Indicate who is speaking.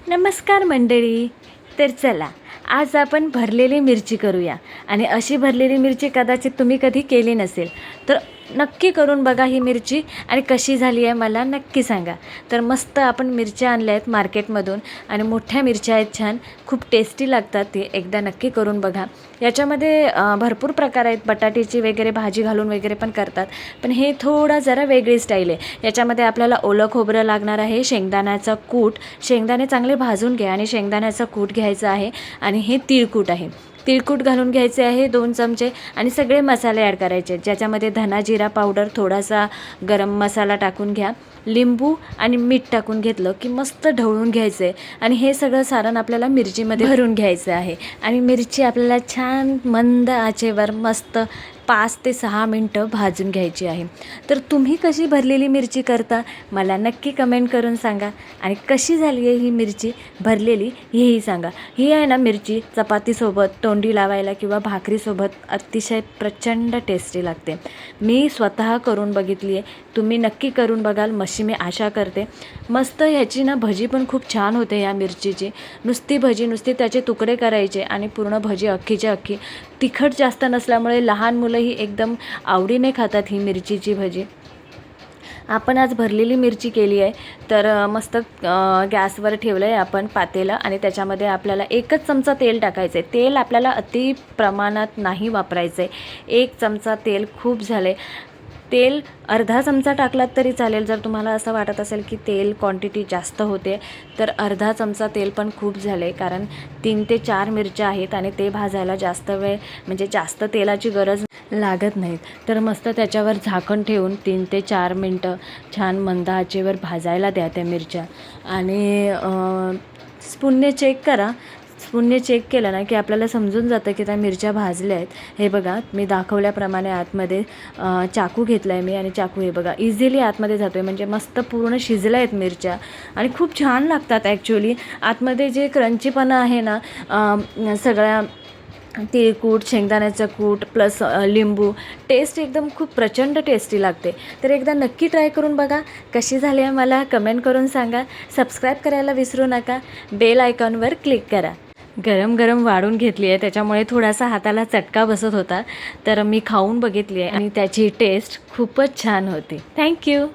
Speaker 1: नमस्कार मंडळी. तर चला, आज आपण भरलेली मिरची करूया. आणि अशी भरलेली मिरची कदाचित तुम्ही कधी केली नसेल, तर नक्की करून बघा ही मिरची आणि कशी झाली आहे मला नक्की सांगा. तर मस्त आपण मिरच्या आणल्या आहेत मार्केटमधून आणि मोठ्या मिरच्या आहेत, छान खूप टेस्टी लागतात. ते एकदा नक्की करून बघा. याच्यामध्ये भरपूर प्रकार आहेत, बटाट्याची वगैरे भाजी घालून वगैरे पण करतात, पण हे थोडा जरा वेगळी स्टाईल आहे. याच्यामध्ये आपल्याला ओलं खोबरं लागणार आहे, शेंगदाण्याचा कूट, शेंगदाणे चांगले भाजून घ्या आणि शेंगदाण्याचा कूट घ्यायचा आहे. आणि हे तिळकूट आहे, तिळकूट घालून घ्यायचे आहे 2 चमचे. आणि सगळे मसाले ॲड करायचे, ज्याच्यामध्ये धना जिरा पावडर, थोडासा गरम मसाला टाकून घ्या, लिंबू आणि मीठ टाकून घेतलं की मस्त ढवळून घ्यायचं आहे. आणि हे सगळं सारण आपल्याला मिरचीमध्ये भरून घ्यायचं आहे. आणि मिरची आपल्याला छान मंद आचेवर मस्त 5 ते 6 मिनटं भाजून घ्यायची आहे. तर तुम्ही कशी भरलेली मिरची करता मला नक्की कमेंट करून सांगा. आणि कशी झाली आहे ही मिरची भरलेली हेही सांगा. ही आहे ना मिरची चपातीसोबत, तोंडी लावायला किंवा भाकरीसोबत अतिशय प्रचंड टेस्टी लागते. मी स्वतः करून बघितली आहे, तुम्ही नक्की करून बघाल मशी मी आशा करते. मस्त ह्याची ना भजी पण खूप छान होते ह्या मिरचीची. नुसती भजी, नुसते त्याचे तुकडे करायचे आणि पूर्ण भजी अख्खीच्या अख्खी. तिखट जास्त नसल्यामुळे लहान मुलंही एकदम आवडीने खातात ही मिरचीची भजी. आपण आज भरलेली मिरची केली आहे. तर मस्त गॅसवर ठेवलं आहे आपण पातेलं आणि त्याच्यामध्ये आपल्याला 1च चमचा तेल टाकायचं आहे. तेल आपल्याला अति प्रमाणात नाही वापरायचं आहे. 1 चमचा तेल खूप झालं आहे. तेल अर्धा चमचा टाकलात तरी चालेल. जर तुम्हाला असं वाटत असेल की तेल क्वांटिटी जास्त होते तर अर्धा चमचा तेल पण खूप झाले, कारण 3 ते 4 मिरच्या आहेत आणि ते भाजायला जास्त वेळ म्हणजे जास्त तेलाची गरज लागत नाहीत. तर मस्त त्याच्यावर झाकण ठेवून 3 ते 4 मिनटं छान मंद आचेवर भाजायला द्या त्या मिरच्या. आणि स्पूनने चेक करा. स्पूनने चेक केलं ना की आपल्याला समजून जातं की त्या मिरच्या भाजल्या आहेत. हे बघा, मी दाखवल्याप्रमाणे आतमध्ये चाकू घेतला आहे मी आणि चाकू हे बघा इझिली आतमध्ये जातो आहे, म्हणजे मस्त पूर्ण शिजल्या आहेत मिरच्या. आणि खूप छान लागतात ॲक्च्युली. आतमध्ये जे क्रंचीपणा आहे ना सगळ्या तिळकूट, शेंगदाण्याचं कूट प्लस लिंबू, टेस्ट एकदम खूप प्रचंड टेस्टी लागते. तर एकदा नक्की ट्राय करून बघा. कशी झाली आहे मला कमेंट करून सांगा. सबस्क्राईब करायला विसरू नका. बेल आयकॉनवर क्लिक करा. गरम गरम वाढून घेतली आहे, त्याच्यामुळे थोडासा हाताला चटका बसत होता. तर मी खाऊन बघितली आहे आणि त्याची टेस्ट खूपच छान होती. थँक्यू.